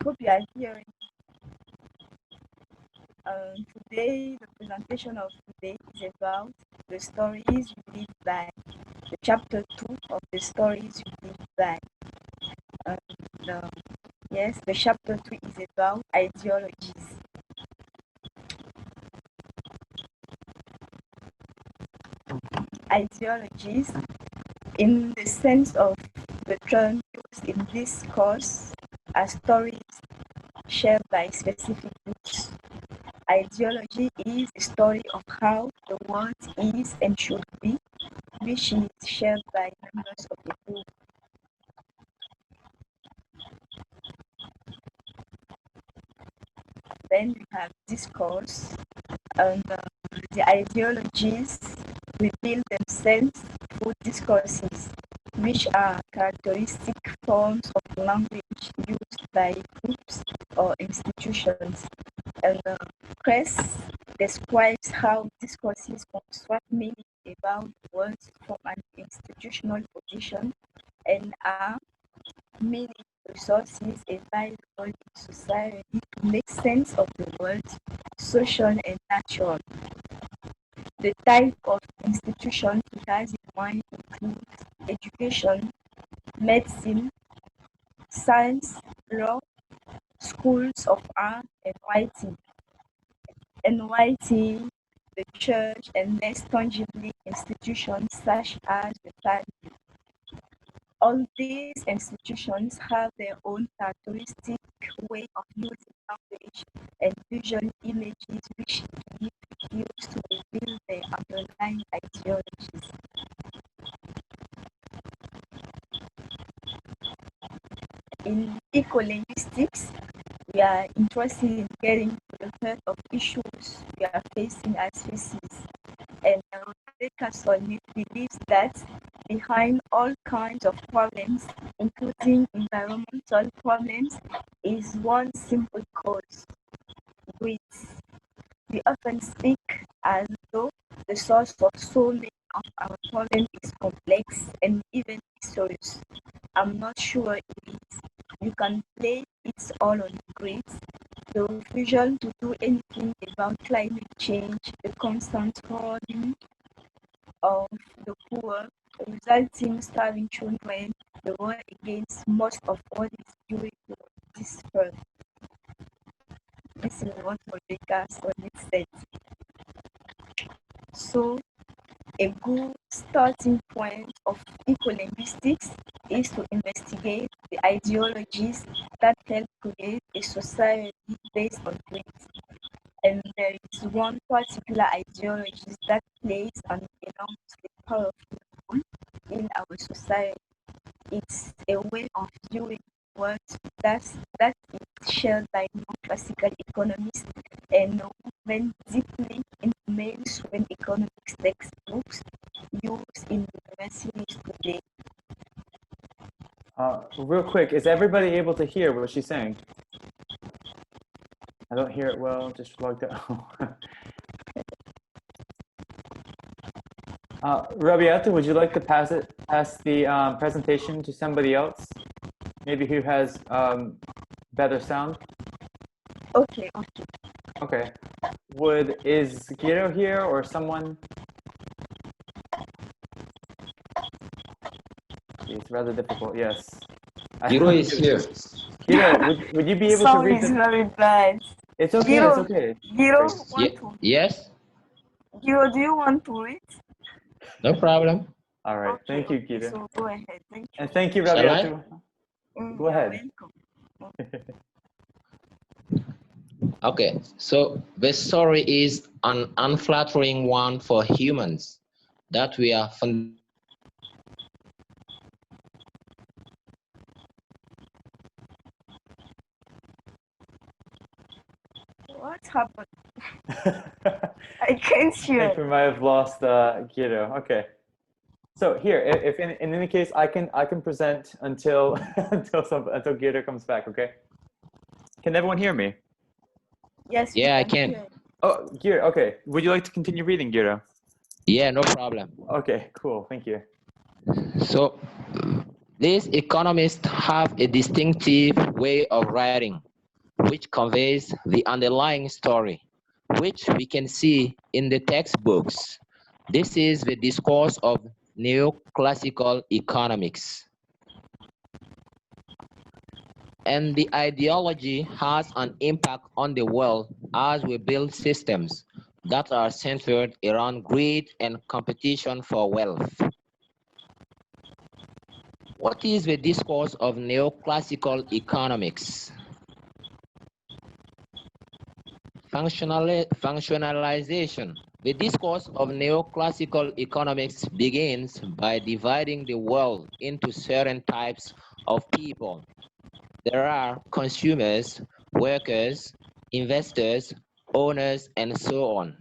hope you are hearing. Today, the presentation of today is about the stories you live by, the chapter 2 of the stories you live by. And, yes, the chapter 2 is about ideologies. Ideologies, in the sense of the term used in this course, are stories shared by specific groups. Ideology is a story of how the world is and should be, which is shared by members of a group. Then we have discourse, and the ideologies reveal themselves through discourses, which are characteristic forms of language used by groups or institutions. And press describes how discourses construct meaning about words from an institutional position and are meaning resources available in society to make sense of the world, social and natural. The type of institution he has in mind includes education, medicine, science, law, schools of art, and writing, the church, and less tangibly institutions such as the family. All these institutions have their own characteristic way of using language and visual images which he used to reveal their underlying ideologies. In ecolinguistics, we are interested in getting to the heart of issues we are facing as species. And Rebecca Solnit believes that behind all kinds of problems, including environmental problems, is one simple cause: greed. We often speak as though the source of so many of our problems is complex and even mysterious. I'm not sure it is. You can blame it all on greed, the refusal to do anything about climate change, the constant hoarding of the poor, the resulting starving children, the war against most of what is doing this earth. This is what Rebecca Solnit said. So, a good starting point of ecolinguistics is to investigate the ideologies that help create a society based on greed. And there is one particular ideology that plays an enormously powerful role in our society. It's a way of viewing world that is shared by non-classical economists and went deeply into mainstream economics textbooks used in universities today. Real quick, is everybody able to hear what she's saying? I don't hear it well, just logged out. Rabiata, would you like to pass the presentation to somebody else? Maybe who has better sound? Okay. Okay. Is Guido here or someone? It's rather difficult, yes. Guido is here. Guido, would you be able to read the... Sound is very bad. It's okay, Guido, it's okay. Guido, Yes? Guido, do you want to read? No problem. All right, Okay, thank you, Guido. So go ahead, thank you. And thank you, Shall Rabiatu. Go ahead. Okay, so the story is an unflattering one for humans, that we are What happened? I can't hear. I think we might have lost Guido. Okay. So here, if in any case, I can present until until Guido comes back. Okay. Can everyone hear me? Yes. Yeah, I can. Oh, Guido. Okay. Would you like to continue reading, Guido? Yeah, no problem. Okay. Cool. Thank you. So, these economists have a distinctive way of writing. which conveys the underlying story, which we can see in the textbooks. This is the discourse of neoclassical economics. And the ideology has an impact on the world as we build systems that are centered around greed and competition for wealth. What is the discourse of neoclassical economics? Functionalization. The discourse of neoclassical economics begins by dividing the world into certain types of people. There are consumers, workers, investors, owners, and so on.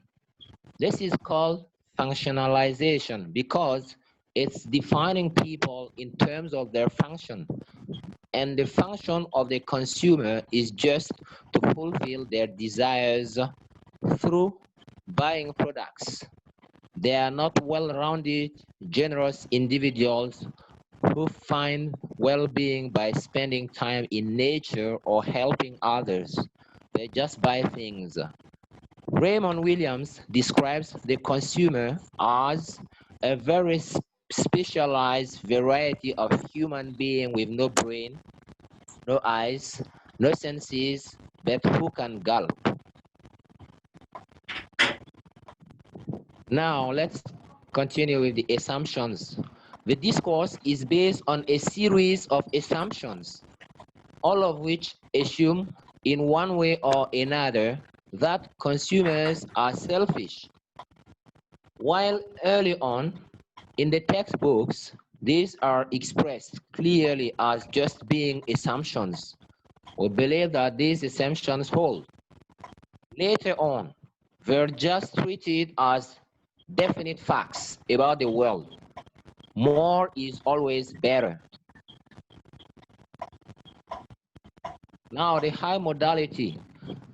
This is called functionalization because it's defining people in terms of their function. And the function of the consumer is just to fulfill their desires through buying products. They are not well-rounded, generous individuals who find well-being by spending time in nature or helping others. They just buy things. Raymond Williams describes the consumer as a very specialized variety of human being with no brain, no eyes, no senses, but who can gulp. Now let's continue with the assumptions. The discourse is based on a series of assumptions, all of which assume in one way or another that consumers are selfish. While early on in the textbooks, these are expressed clearly as just being assumptions. We believe that these assumptions hold. Later on, they're just treated as definite facts about the world. More is always better. Now, the high modality.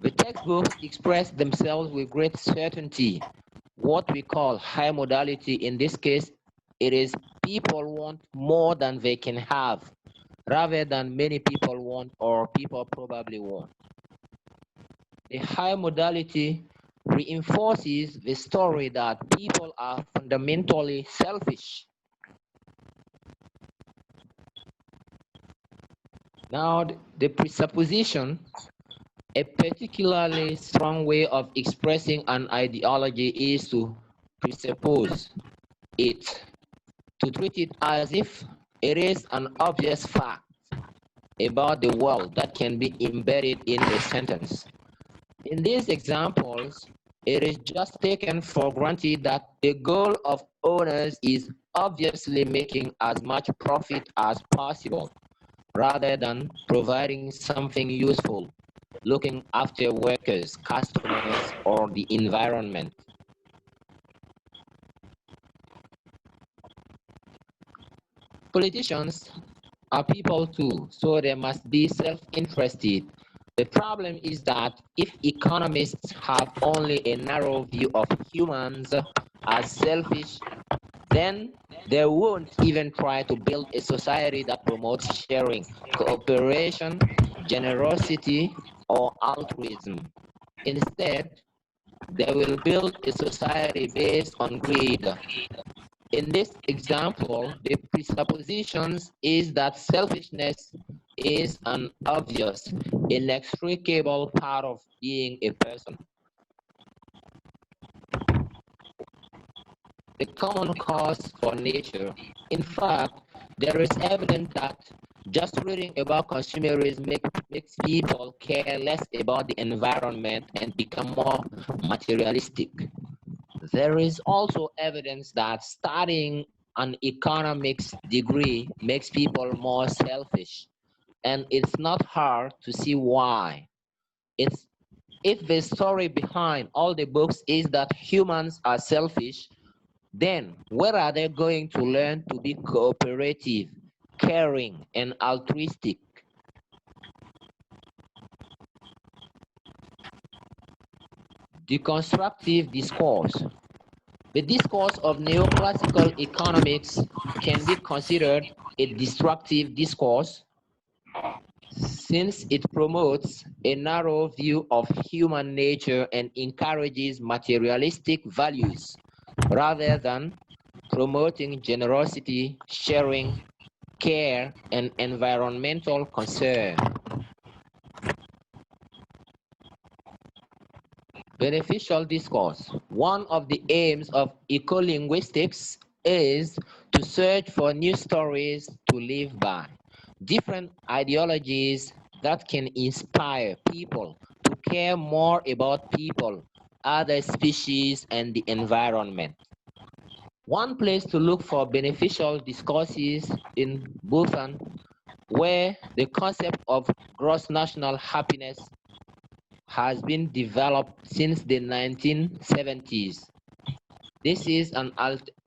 The textbooks express themselves with great certainty. What we call high modality in this case, it is people want more than they can have, rather than many people want or people probably want. The high modality reinforces the story that people are fundamentally selfish. Now, the presupposition, a particularly strong way of expressing an ideology is to presuppose it, to treat it as if it is an obvious fact about the world that can be embedded in a sentence. In these examples, it is just taken for granted that the goal of owners is obviously making as much profit as possible, rather than providing something useful, looking after workers, customers, or the environment. Politicians are people too, so they must be self-interested. The problem is that if economists have only a narrow view of humans as selfish, then they won't even try to build a society that promotes sharing, cooperation, generosity, or altruism. Instead, they will build a society based on greed. In this example, the presupposition is that selfishness is an obvious, inextricable part of being a person. The common cause for nature. In fact, there is evidence that just reading about consumerism makes people care less about the environment and become more materialistic. There is also evidence that studying an economics degree makes people more selfish, and it's not hard to see why. If the story behind all the books is that humans are selfish, then where are they going to learn to be cooperative, caring, and altruistic? Deconstructive discourse. The discourse of neoclassical economics can be considered a destructive discourse since it promotes a narrow view of human nature and encourages materialistic values rather than promoting generosity, sharing, care, and environmental concern. Beneficial discourse. One of the aims of ecolinguistics is to search for new stories to live by, different ideologies that can inspire people to care more about people, other species, and the environment. One place to look for beneficial discourses in Bhutan, where the concept of gross national happiness has been developed since the 1970s. This is an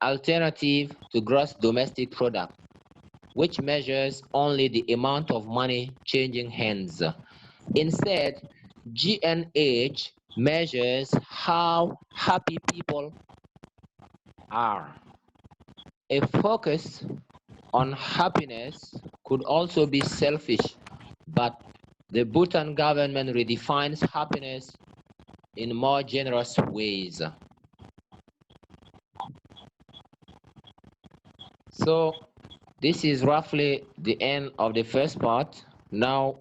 alternative to gross domestic product, which measures only the amount of money changing hands. Instead, GNH measures how happy people are. A focus on happiness could also be selfish, but the Bhutan government redefines happiness in more generous ways. So this is roughly the end of the first part. Now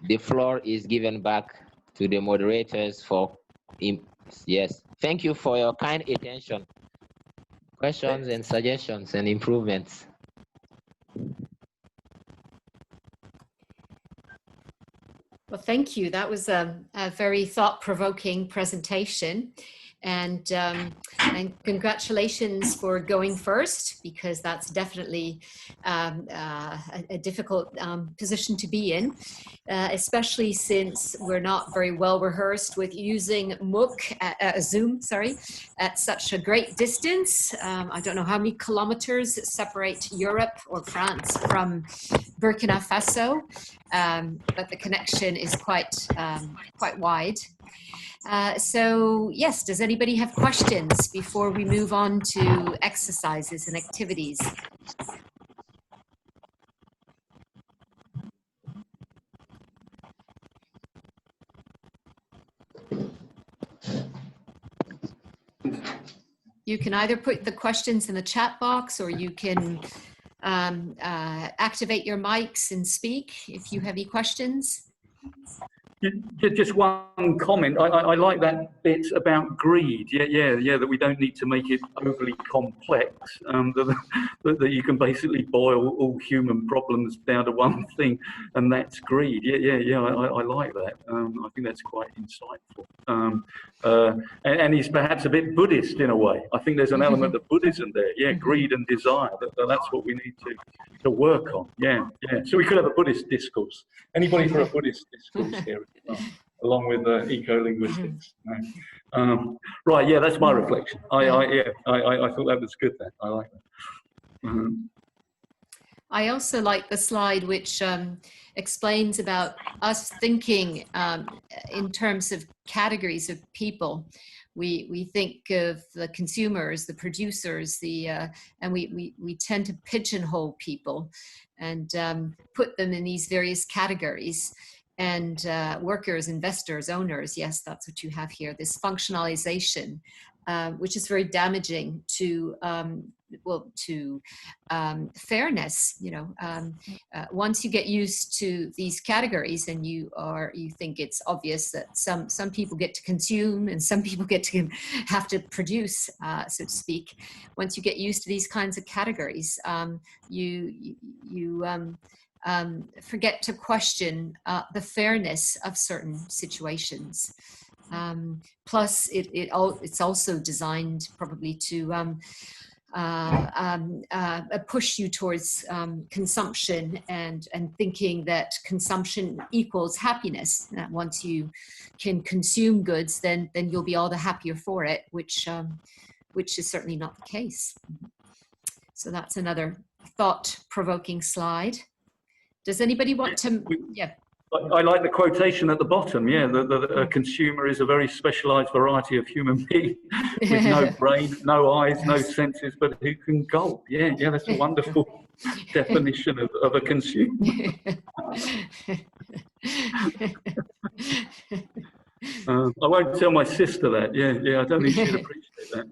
the floor is given back to the moderators for, yes, thank you for your kind attention. Questions and suggestions and improvements. Well, thank you. That was a very thought-provoking presentation. And congratulations for going first, because that's definitely a difficult position to be in, especially since we're not very well rehearsed with using Zoom, at such a great distance. I don't know how many kilometers separate Europe or France from Burkina Faso, but the connection is quite wide. So yes, does anybody have questions before we move on to exercises and activities? You can either put the questions in the chat box, or you can activate your mics and speak if you have any questions. Just one comment. I like that bit about greed. Yeah. That we don't need to make it overly complex. That you can basically boil all human problems down to one thing, and that's greed. Yeah. I like that. I think that's quite insightful. And he's perhaps a bit Buddhist in a way. I think there's an element of Buddhism there. Yeah, greed and desire. That's what we need to work on. Yeah. So we could have a Buddhist discourse. Anybody for a Buddhist discourse here? Along with eco-linguistics. Right, yeah, that's my reflection. I thought that was good. I like that. I also like the slide which explains about us thinking in terms of categories of people. We think of the consumers, the producers, and we tend to pigeonhole people and put them in these various categories. And workers, investors, owners, yes, that's what you have here, this functionalization, which is very damaging to, fairness. Once you get used to these categories and you think it's obvious that some people get to consume and some people get to have to produce, so to speak. Once you get used to these kinds of categories, you forget to question the fairness of certain situations. Plus, it's also designed probably to push you towards consumption and thinking that consumption equals happiness. That once you can consume goods, then you'll be all the happier for it, which is certainly not the case. So that's another thought-provoking slide. Does anybody want to? Yeah. I like the quotation at the bottom. Yeah, the a consumer is a very specialised variety of human being with no brain, no eyes, no senses, but who can gulp. Yeah, yeah, that's a wonderful definition of a consumer. I won't tell my sister that. Yeah, yeah, I don't think she'd appreciate that.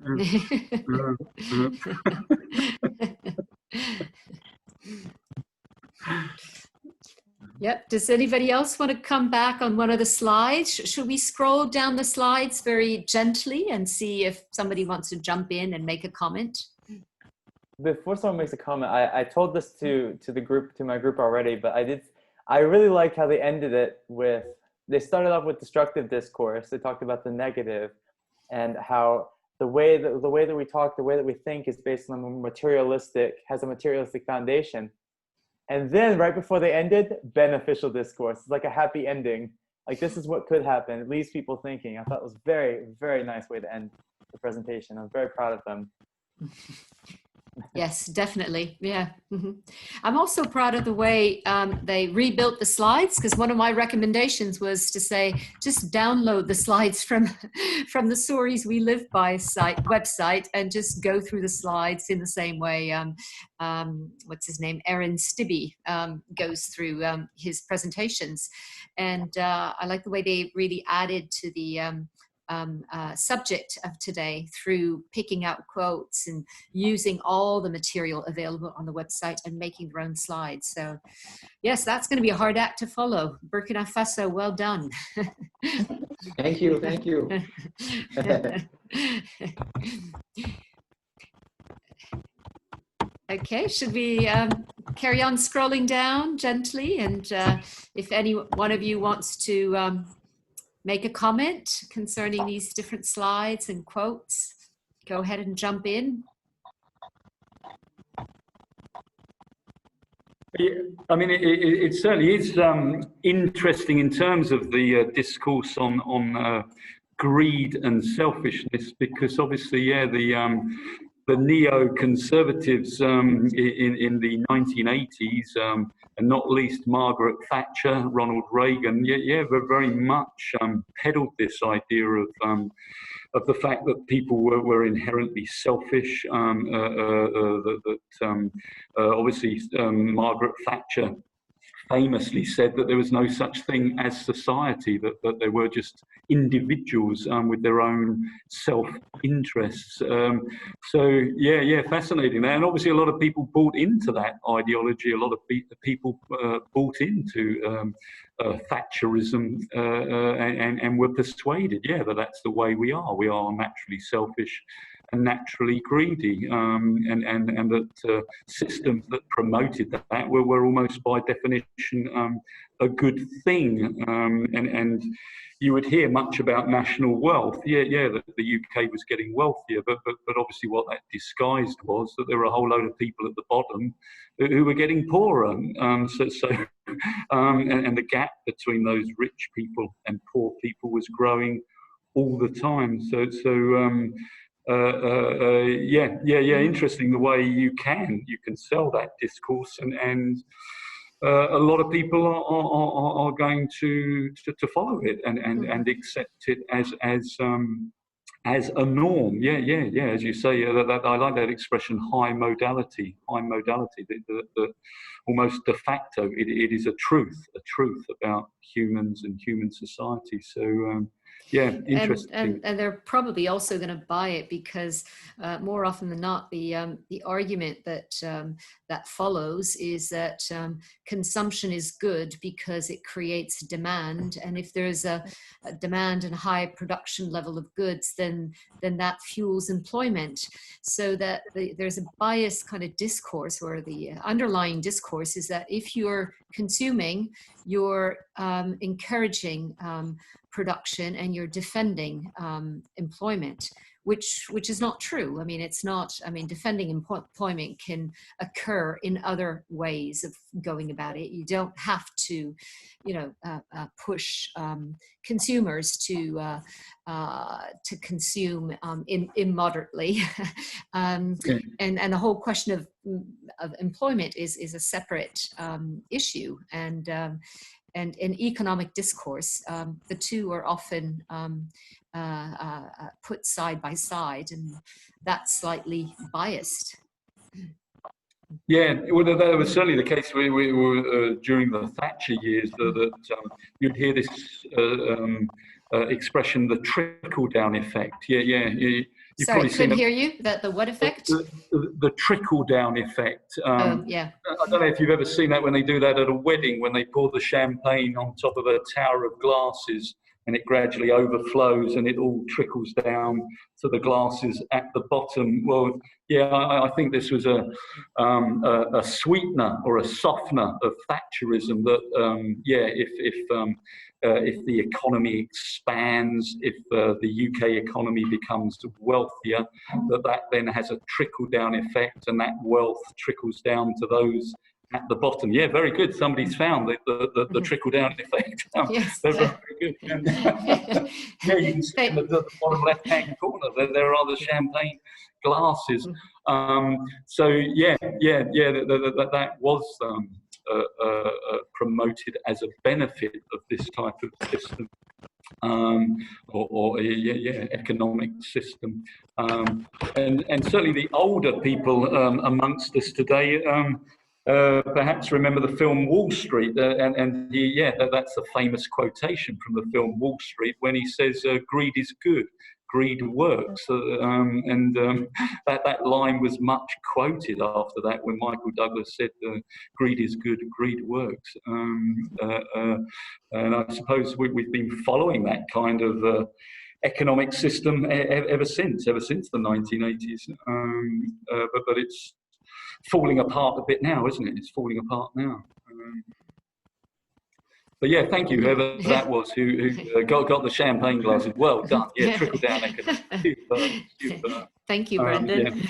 Yep. Does anybody else want to come back on one of the slides? Should we scroll down the slides very gently and see if somebody wants to jump in and make a comment? Before someone makes a comment, I told this to the group, to my group already, but I really like how they ended it with, they started off with destructive discourse. They talked about the negative and how the way that we talk, the way that we think is based on has a materialistic foundation. And then right before they ended, beneficial discourse. It's like a happy ending. Like, this is what could happen. It leaves people thinking. I thought it was very, very nice way to end the presentation. I'm very proud of them. Yes, definitely. Yeah. Mm-hmm. I'm also proud of the way they rebuilt the slides, because one of my recommendations was to say, just download the slides from the Stories We Live By website and just go through the slides in the same way. What's his name? Aaron Stibbe goes through his presentations. And I like the way they really added to the subject of today through picking out quotes and using all the material available on the website and making their own slides. So yes, that's going to be a hard act to follow. Burkina Faso, well done. Thank you, thank you. Okay, should we carry on scrolling down gently? And if any one of you wants to make a comment concerning these different slides and quotes, go ahead and jump in. Yeah, I mean, it certainly is interesting in terms of the discourse on greed and selfishness, because obviously, yeah, the neoconservatives in the 1980s, and not least Margaret Thatcher, Ronald Reagan, yeah, very much peddled this idea of the fact that people were inherently selfish. Obviously, Margaret Thatcher famously said that there was no such thing as society, that they were just individuals with their own self-interests. So yeah, fascinating. And obviously a lot of people bought into that ideology. A lot of people bought into Thatcherism and were persuaded, yeah, that that's the way we are. We are naturally selfish and naturally greedy, and that systems that promoted that were almost by definition a good thing. And you would hear much about national wealth. Yeah, that the UK was getting wealthier, but obviously what that disguised was that there were a whole load of people at the bottom who were getting poorer. And the gap between those rich people and poor people was growing all the time. Yeah, interesting the way you can sell that discourse, and a lot of people are going to follow it and accept it as a norm. Yeah. As you say, that I like that expression, high modality. That almost de facto, it is a truth about humans and human society. So. Yeah, interesting. And they're probably also going to buy it because more often than not, the argument that follows is that consumption is good because it creates demand, and if there's a demand and high production level of goods, then that fuels employment. So that there's a biased kind of discourse, or the underlying discourse is that if you're consuming, you're encouraging production and you're defending employment, which is not true. I mean, it's not, I mean, defending employment can occur in other ways of going about it. You don't have to, push consumers to consume immoderately. And the whole question of employment is a separate issue. And and in economic discourse, the two are often put side by side, and that's slightly biased. Yeah, well, that was certainly the case during the Thatcher years, that you'd hear this expression, the trickle-down effect. You've Sorry, probably seen couldn't hear you. The what effect? The trickle-down effect. Yeah. I don't know if you've ever seen that when they do that at a wedding, when they pour the champagne on top of a tower of glasses, and it gradually overflows and it all trickles down to the glasses at the bottom. Well, yeah, I think this was a sweetener or a softener of Thatcherism. That if the economy expands, if the UK economy becomes wealthier, that then has a trickle-down effect, and that wealth trickles down to those at the bottom. Yeah, very good. Somebody's found the trickle-down effect. Yes. They're very good. Yeah, you can see in the bottom left-hand corner there are the champagne glasses. So that was promoted as a benefit of this type of system. Economic system, and certainly the older people amongst us today perhaps remember the film Wall Street, that's a famous quotation from the film Wall Street when he says, "Greed is good, greed works," that line was much quoted after that when Michael Douglas said, "Greed is good, greed works," and I suppose we've been following that kind of economic system ever since the 1980s, but it's falling apart a bit now, isn't it? It's falling apart now. But yeah, thank you, whoever that was who got the champagne glasses. Well done. Yeah, trickle down economics. Super. Thank you, Brendan.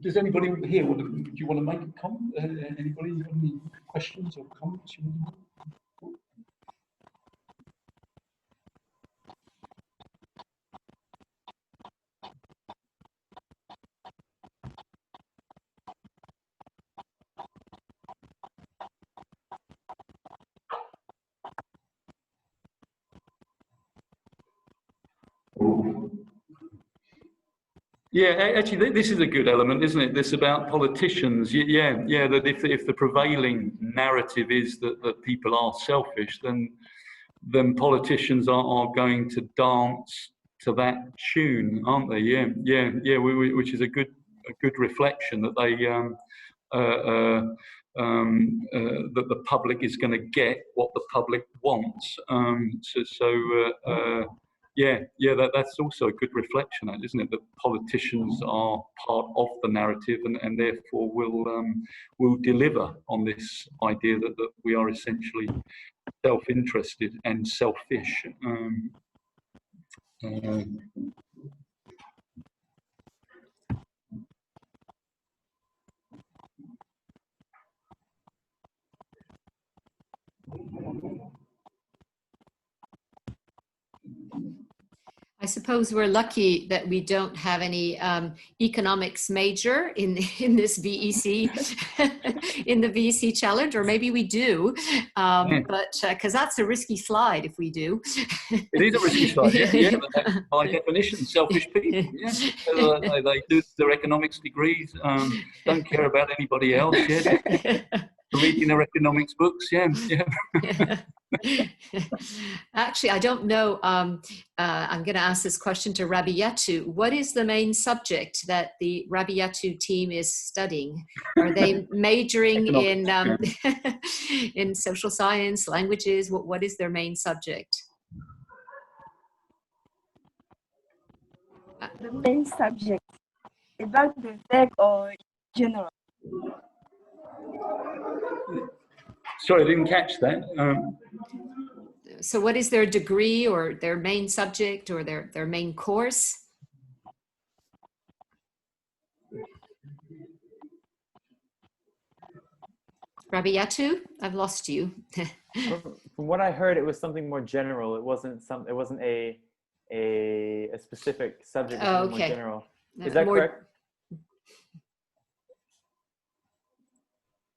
Does anybody here do you want to make a comment? Anybody have any questions or comments you want to make? Yeah, actually, this is a good element, isn't it? This about politicians. That if the prevailing narrative is that people are selfish, then politicians are going to dance to that tune, aren't they? Which is a good reflection that they that the public is going to get what the public wants. That's also a good reflection, isn't it? That politicians are part of the narrative, and therefore will deliver on this idea that we are essentially self-interested and selfish. I suppose we're lucky that we don't have any economics major in this VEC, in the VEC challenge, or maybe we do, but because that's a risky slide if we do. It is a risky slide, by definition, selfish people. Yeah, they do their economics degrees, don't care about anybody else. Reading their economics books. Actually, I don't know. I'm going to ask this question to Rabiatu. What is the main subject that the Rabiatu team is studying? Are they majoring in in social science, languages? What is their main subject? The main subject about the VEG or general? Sorry, I didn't catch that. So what is their degree or their main subject or their main course? Rabiatu, I've lost you. From what I heard, it was something more general. It wasn't a a specific subject, Oh, more okay. general. Is that correct?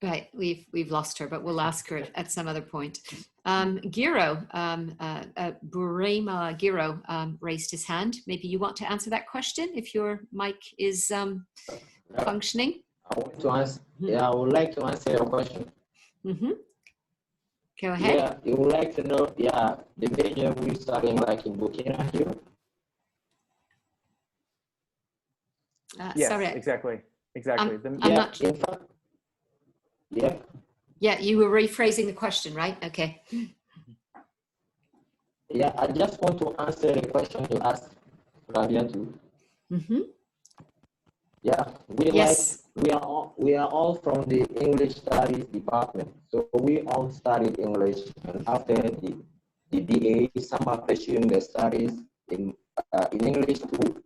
Right, we've lost her, but we'll ask her at some other point. Giro, Burema Giro raised his hand. Maybe you want to answer that question if your mic is functioning. I want to answer. Yeah, I would like to answer your question. Mm-hmm. Go ahead. Yeah, you would like to know, yeah, the major we're studying like in Burkina here. Yes, sorry. exactly. I'm Yeah, not. in fact, yeah. Yeah, you were rephrasing the question, right? Okay. Yeah, I just want to answer the question you asked, Flavia, too. Mm-hmm. Yeah, Yes. we are all from the English studies department. So we all studied English, and after the BA, some are pursuing their studies in English too,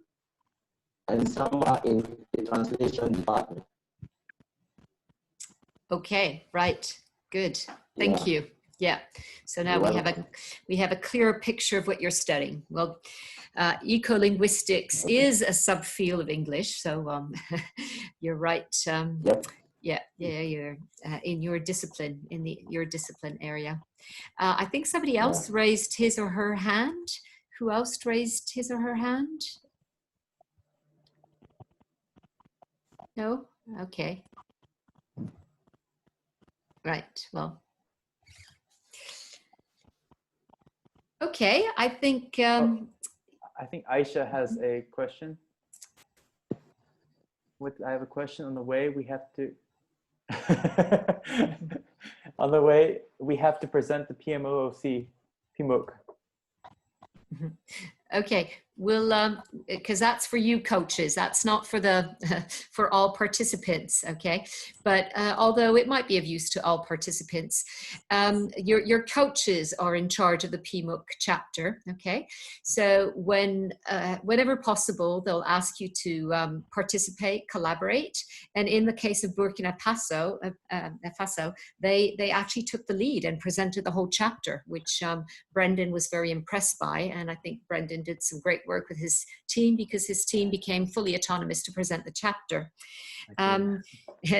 and some are in the translation department. Okay, right. Good. Thank you. Yeah. So now we have a clearer picture of what you're studying. Well, ecolinguistics is a subfield of English, so you're right. Yeah, you're in your discipline, your discipline area. I think somebody else raised his or her hand. Who else raised his or her hand? No? Okay. Right. Well. Okay. I think. I think Aisha has a question. I have a question on the way. We have to. On the way, we have to present the pMOOC. Okay, we'll because that's for you coaches. That's not for the for all participants. Okay, but although it might be of use to all participants, your coaches are in charge of the pMOOC chapter. Okay, so whenever possible, they'll ask you to participate, collaborate, and in the case of Burkina Faso, they actually took the lead and presented the whole chapter, which Brendan was very impressed by, and I think Brendan did some great work with his team because his team became fully autonomous to present the chapter.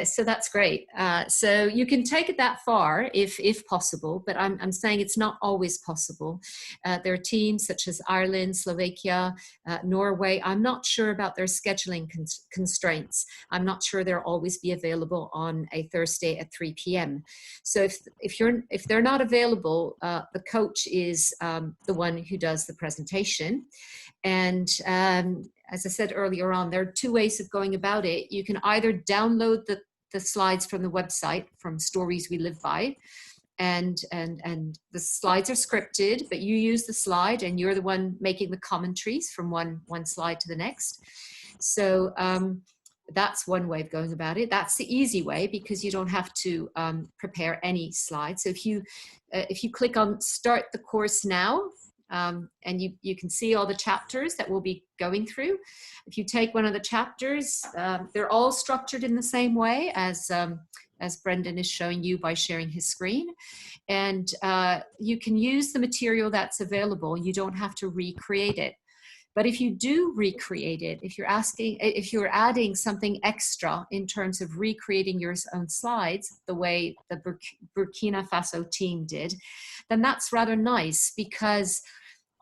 So that's great. So you can take it that far if possible, but I'm saying it's not always possible. There are teams such as Ireland, Slovakia, Norway. I'm not sure about their scheduling constraints. I'm not sure they'll always be available on a Thursday at 3 p.m. So if they're not available, the coach is the one who does the presentation. And as I said earlier on, there are two ways of going about it. You can either download the slides from the website from Stories We Live By, and the slides are scripted, but you use the slide and you're the one making the commentaries from one slide to the next. So that's one way of going about it. That's the easy way because you don't have to prepare any slides. So if you click on Start the Course Now, and you can see all the chapters that we'll be going through. If you take one of the chapters, they're all structured in the same way as Brendan is showing you by sharing his screen. And you can use the material that's available. You don't have to recreate it. But if you do recreate it, if you're adding something extra in terms of recreating your own slides, the way the Burkina Faso team did, then that's rather nice because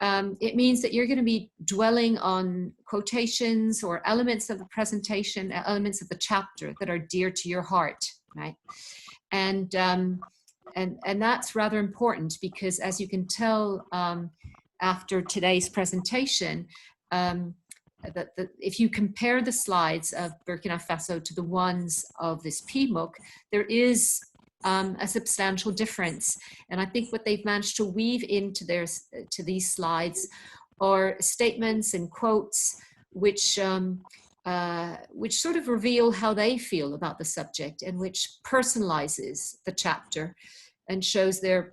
it means that you're going to be dwelling on quotations or elements of the presentation, elements of the chapter that are dear to your heart, right? And that's rather important because, as you can tell after today's presentation, if you compare the slides of Burkina Faso to the ones of this pMOOC, there is a substantial difference. And I think what they've managed to weave into these slides are statements and quotes which sort of reveal how they feel about the subject and which personalizes the chapter and shows their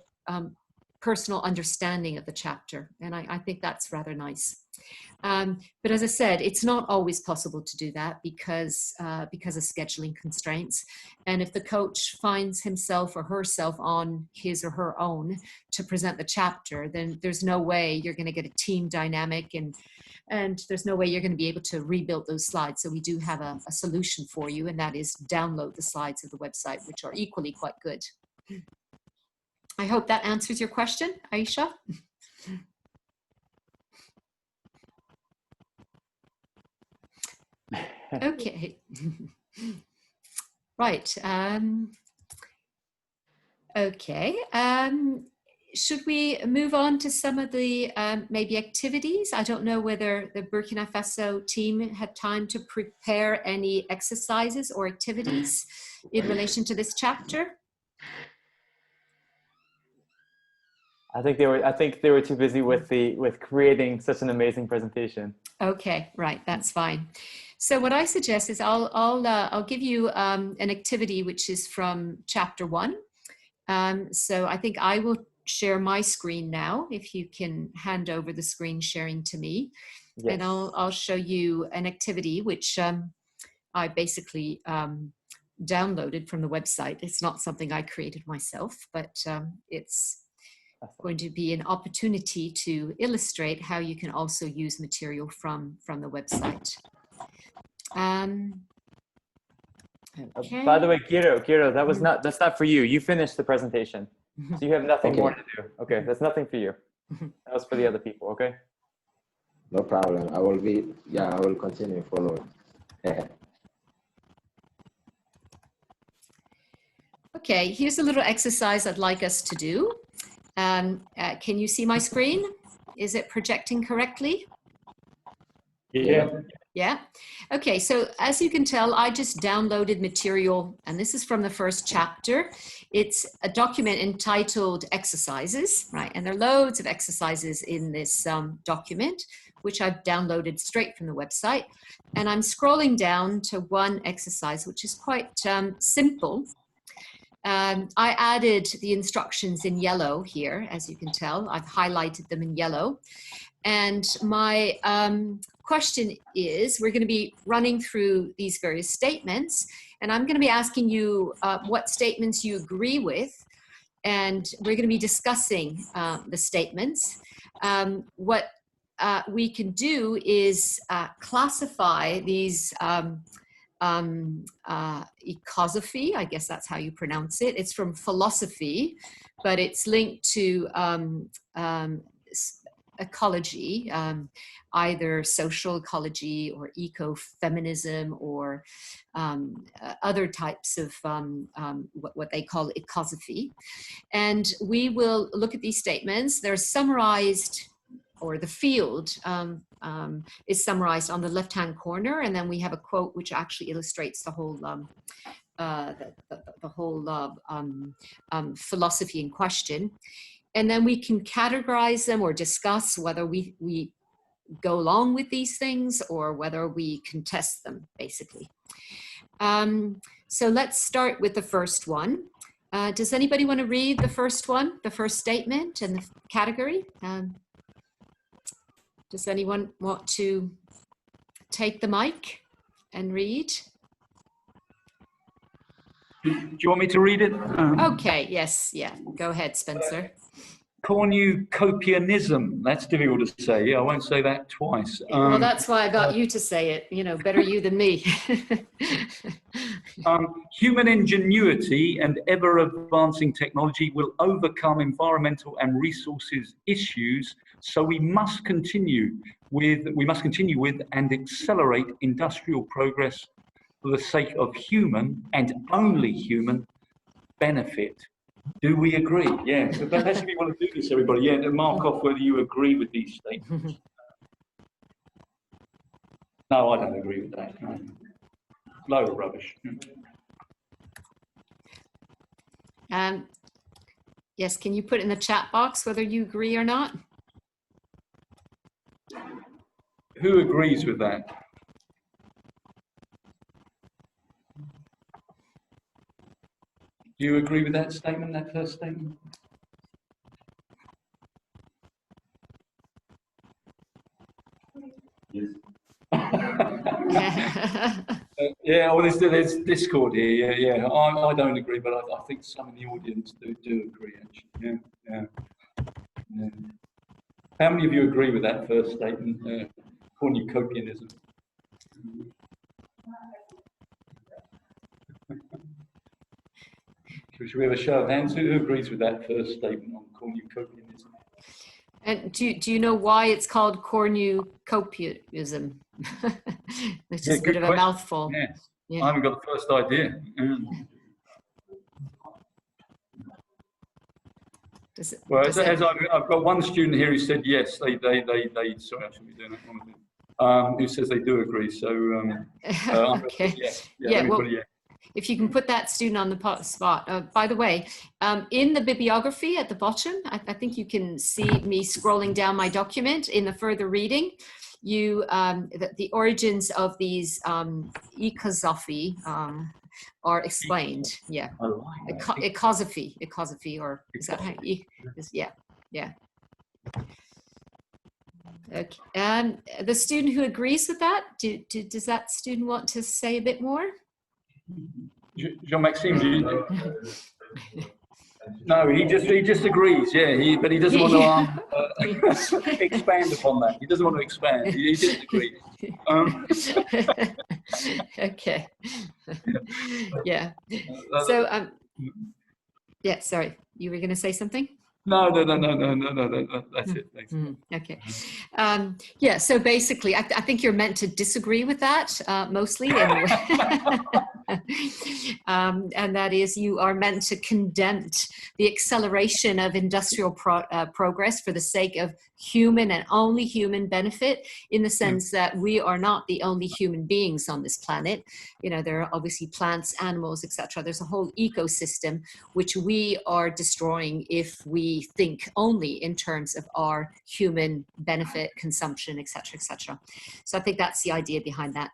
personal understanding of the chapter. And I think that's rather nice. But as I said, it's not always possible to do that because of scheduling constraints. And if the coach finds himself or herself on his or her own to present the chapter, then there's no way you're going to get a team dynamic, and there's no way you're going to be able to rebuild those slides. So we do have a solution for you, and that is download the slides of the website, which are equally quite good. I hope that answers your question, Aisha. Okay. Right. Okay. Should we move on to some of the maybe activities? I don't know whether the Burkina Faso team had time to prepare any exercises or activities in relation to this chapter. I think they were too busy with creating such an amazing presentation. Okay, right, that's fine. So what I suggest is I'll give you an activity which is from chapter 1. So I think I will share my screen now, if you can hand over the screen sharing to me. Yes. And I'll show you an activity which I basically downloaded from the website. It's not something I created myself, but it's going to be an opportunity to illustrate how you can also use material from the website. Okay. By the way, Giro, that's not for you. You finished the presentation, so you have nothing more to do. Okay, that's nothing for you. That was for the other people. Okay. No problem. I will continue following. Okay, here's a little exercise I'd like us to do. Can you see my screen? Is it projecting correctly? Yeah. Yeah. Okay, so as you can tell, I just downloaded material, and this is from the first chapter. It's a document entitled Exercises, right? And there are loads of exercises in this document, which I've downloaded straight from the website. And I'm scrolling down to one exercise, which is quite simple. I added the instructions in yellow here, as you can tell. I've highlighted them in yellow. And my question is, we're going to be running through these various statements, and I'm going to be asking you what statements you agree with, and we're going to be discussing the statements. What we can do is classify these ecosophy, I guess that's how you pronounce it. It's from philosophy, but it's linked to ecology, either social ecology or ecofeminism or other types of what they call ecosophy. And we will look at these statements. They're summarized, or the field is summarized on the left-hand corner, and then we have a quote which actually illustrates the whole philosophy in question. And then we can categorize them or discuss whether we go along with these things or whether we contest them, basically. So let's start with the first one. Does anybody want to read the first one, the first statement and the category? Does anyone want to take the mic and read? Do you want me to read it? Okay, yes, yeah. Go ahead, Spencer. Cornucopianism. That's difficult to say. Yeah, I won't say that twice. Well, that's why I got you to say it. You know, better you than me. Human ingenuity and ever-advancing technology will overcome environmental and resources issues. So we must continue with and accelerate industrial progress for the sake of human and only human benefit. Do we agree? Yeah, so that's what we want to do this, everybody. Yeah, to mark off whether you agree with these statements. No, I don't agree with that. No. Load of rubbish. Yes, can you put in the chat box whether you agree or not? Who agrees with that? Do you agree with that statement, that first statement? Yeah, well, there's Discord here. Yeah. I don't agree, but I think some in the audience do agree. Actually, yeah. How many of you agree with that first statement? Cornucopianism. Should we have a show of hands? Who agrees with that first statement on cornucopianism? And do you know why it's called cornucopianism? Which is a bit of a mouthful. Yeah. I haven't got the first idea. Well, as I've got one student here who said yes, they sorry, I shouldn't be doing that one. Who says they do agree. So okay. Yeah, well, if you can put that student on the spot. By the way, in the bibliography at the bottom, I think you can see me scrolling down my document in the further reading. The origins of these ecosophy are explained. Yeah, ecosophy, or is that how? Yeah. Okay. The student who agrees with that, does that student want to say a bit more? Jean-Maxime, no, he just agrees. Yeah, but he doesn't want to expand upon that. He doesn't want to expand. He just agrees. Okay. Yeah. So yeah. Sorry, you were going to say something? No. That's it. Thanks. Okay. Yeah. So basically, I think you're meant to disagree with that mostly, anyway. And that is, you are meant to condemn the acceleration of industrial progress for the sake of human and only human benefit, in the sense that we are not the only human beings on this planet. You know, there are obviously plants, animals, etc. There's a whole ecosystem which we are destroying if we think only in terms of our human benefit, consumption, etc., etc. So I think that's the idea behind that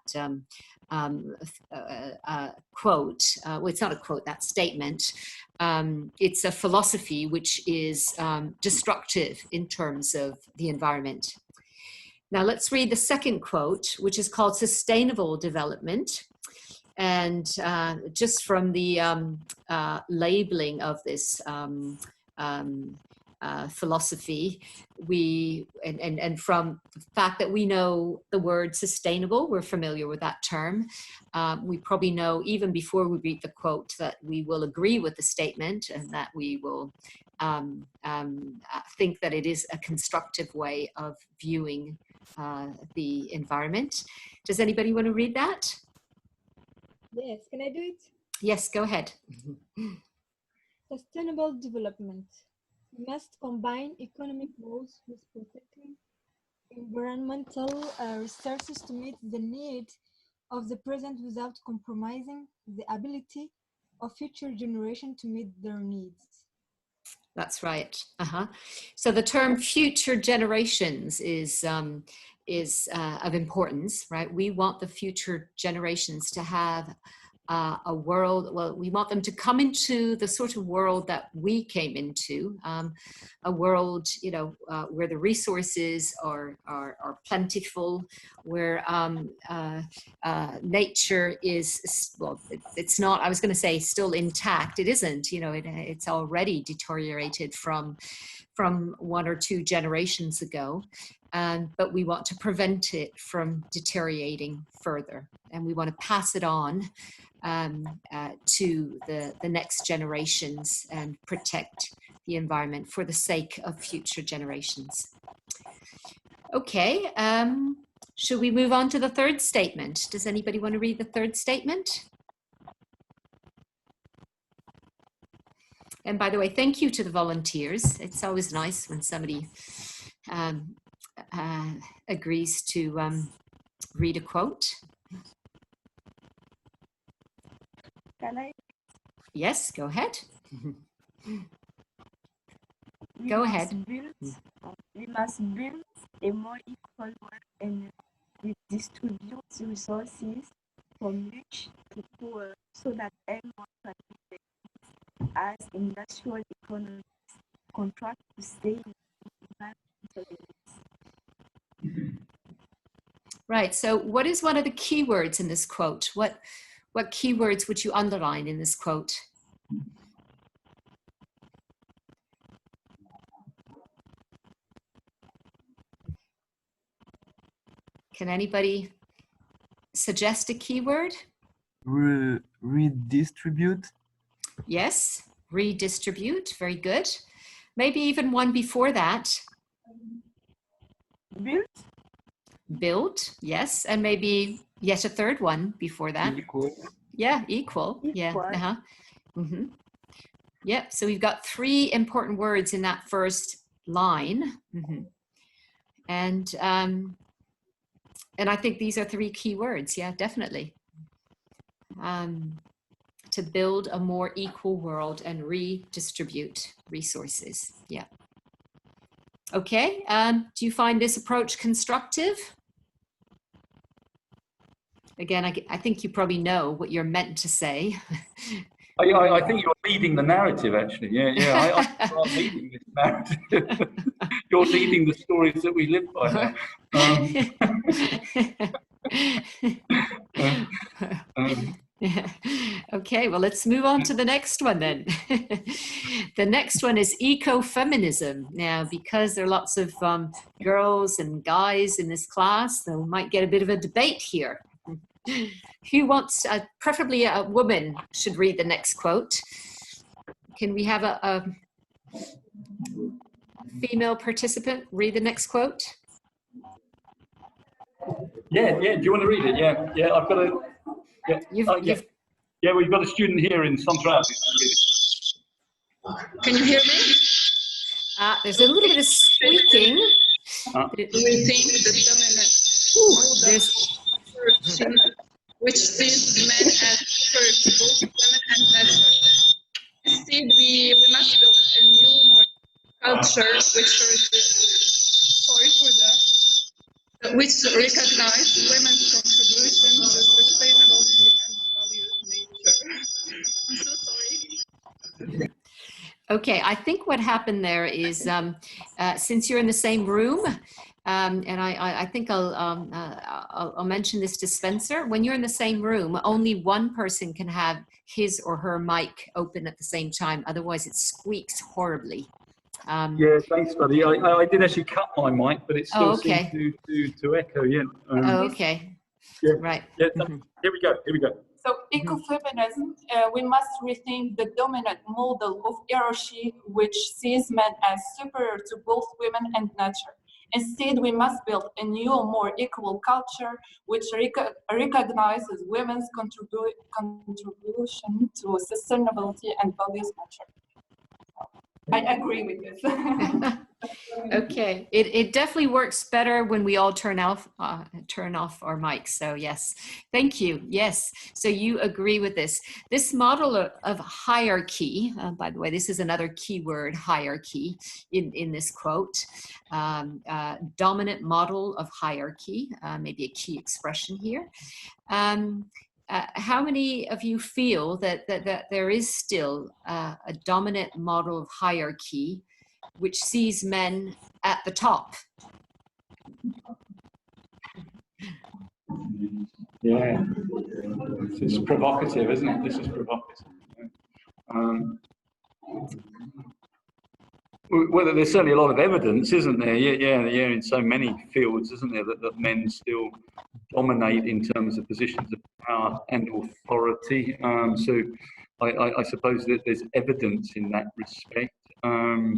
quote. Well, it's not a quote, that statement. It's a philosophy which is destructive in terms of the environment. Now let's read the second quote, which is called Sustainable Development. And just from the labeling of this philosophy, and from the fact that we know the word sustainable, we're familiar with that term. We probably know, even before we read the quote, that we will agree with the statement, and that we will think that it is a constructive way of viewing the environment. Does anybody want to read that? Yes, can I do it? Yes, go ahead. Sustainable development. We must combine economic growth with protecting environmental resources to meet the needs of the present without compromising the ability of future generations to meet their needs. That's right. So the term future generations is of importance, right? We want the future generations to have a world, well, we want them to come into the sort of world that we came into, a world, you know, where the resources are plentiful, where nature is, well, it's not, I was going to say still intact. It isn't, you know, it's already deteriorated from 1 or 2 generations ago. But we want to prevent it from deteriorating further, and we want to pass it on to the next generations and protect the environment for the sake of future generations. Okay, should we move on to the third statement? Does anybody want to read the third statement? And by the way, thank you to the volunteers. It's always nice when somebody agrees to read a quote. Can I? Yes, go ahead. Go ahead. We must build a more equal world and distribute resources from rich to poor so that everyone can benefit as industrial economies contract to stay in environmental limits. Right. So what is one of the keywords in this quote? What keywords would you underline in this quote? Can anybody suggest a keyword? Redistribute. Yes, redistribute. Very good. Maybe even one before that. Build. Build, yes. And maybe yet a third one before that. Equal. Yeah, equal. Yeah. Equal. Mm-hmm. Yep. So we've got 3 important words in that first line. Mm-hmm. And I think these are 3 key words. Yeah, definitely. To build a more equal world and redistribute resources. Yeah. Okay. Do you find this approach constructive? Again, I think you probably know what you're meant to say. I think you're leading the narrative, actually. Yeah. I'm leading this narrative. You're leading the stories that we live by now. Okay, well, let's move on to the next one then. The next one is ecofeminism. Now, because there are lots of girls and guys in this class, so we might get a bit of a debate here. Who wants, preferably a woman should read the next quote. Can we have a female participant read the next quote? Yeah. Do you want to read it? Yeah. I've got a. Yeah. We've got a student here in Central. Can you hear me? There's a little bit of squeaking. Do we think the dominant which sees men as superior to both women and nature? Instead, we must build a new, more culture which recognize women's contribution to sustainability and values nature. I'm so sorry. Okay, I think what happened there is since you're in the same room, and I think I'll mention this to Spencer. When you're in the same room, only one person can have his or her mic open at the same time. Otherwise, it squeaks horribly. Yeah, thanks, buddy. I did actually cut my mic, but it still seems to echo. Yeah. Okay. Yeah. Right. Yeah. Here we go. So ecofeminism, we must rethink the dominant model of hierarchy which sees men as superior to both women and nature. Instead, we must build a new, more equal culture which recognizes women's contribution to sustainability and values nature. I agree with this. Okay, it definitely works better when we all turn off our mics. So yes, thank you. Yes, so you agree with this. This model of hierarchy, by the way, this is another keyword, hierarchy, in this quote. Dominant model of hierarchy, maybe a key expression here. How many of you feel that there is still a dominant model of hierarchy which sees men at the top? Yeah, this is provocative, isn't it? This is provocative. Well, there's certainly a lot of evidence, isn't there? Yeah, in so many fields, isn't there, that men still dominate in terms of positions of power and authority. So I suppose that there's evidence in that respect. I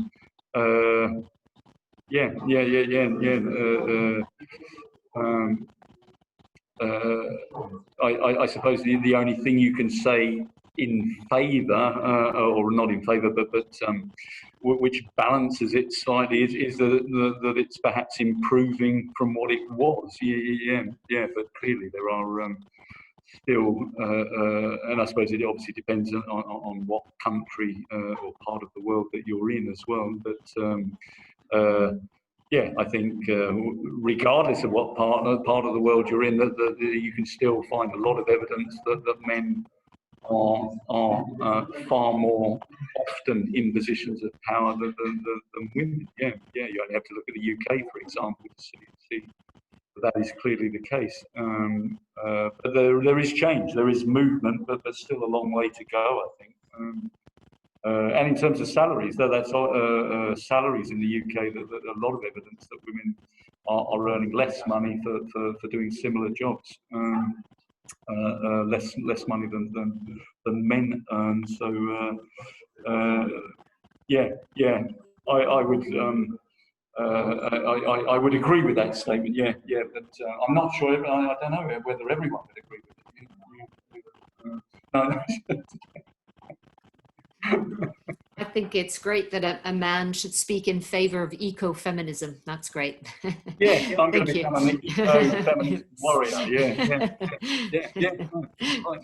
suppose the only thing you can say in favour, or not in favour, but which balances it slightly is that it's perhaps improving from what it was. Yeah. But clearly there are still, and I suppose it obviously depends on what country or part of the world that you're in as well. But yeah, I think regardless of what part of the world you're in, that you can still find a lot of evidence that men are far more often in positions of power than women. Yeah. You only have to look at the UK, for example, to see that is clearly the case. But there is change, there is movement, but there's still a long way to go, I think. And in terms of salaries, that's salaries in the UK, that a lot of evidence that women are earning less money for doing similar jobs, less money than men earn. So I would. I would agree with that statement. Yeah, but I'm not sure. I don't know whether everyone would agree with it. No. I think it's great that a man should speak in favor of ecofeminism. That's great. Yeah, I'm going to Thank you. become an eco-feminist warrior. Yeah. Right.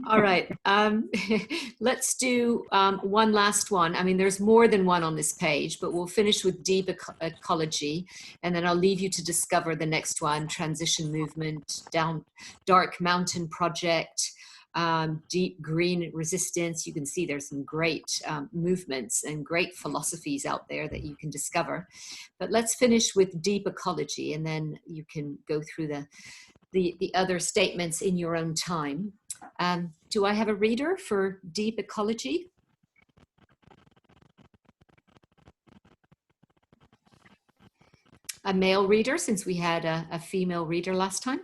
All right. Let's do one last one. I mean, there's more than one on this page, but we'll finish with deep ecology, and then I'll leave you to discover the next one: transition movement, dark mountain project, deep green resistance. You can see there's some great movements and great philosophies out there that you can discover. But let's finish with deep ecology, and then you can go through the other statements in your own time. Do I have a reader for deep ecology? A male reader, since we had a female reader last time?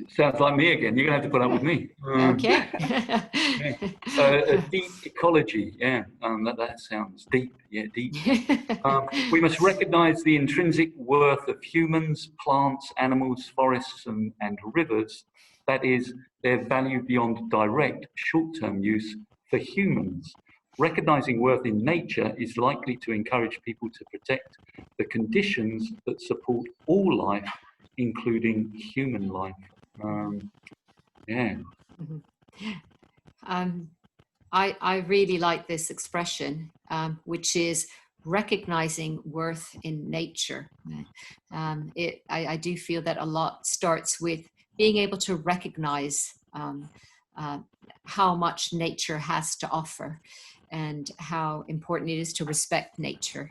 Sounds like me again. You're going to have to put up with me. Okay. Deep ecology. Yeah, that sounds deep. Yeah, deep. We must recognize the intrinsic worth of humans, plants, animals, forests, and rivers. That is, their value beyond direct short-term use for humans. Recognizing worth in nature is likely to encourage people to protect the conditions that support all life, including human life. I really like this expression, which is recognizing worth in nature. I do feel that a lot starts with being able to recognize how much nature has to offer and how important it is to respect nature.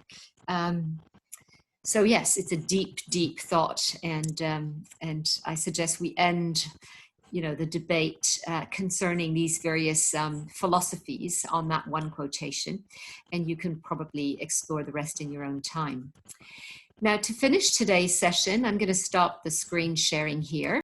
So yes, it's a deep, deep thought, and I suggest we end, the debate concerning these various philosophies on that one quotation, and you can probably explore the rest in your own time. Now, to finish today's session, I'm going to stop the screen sharing here.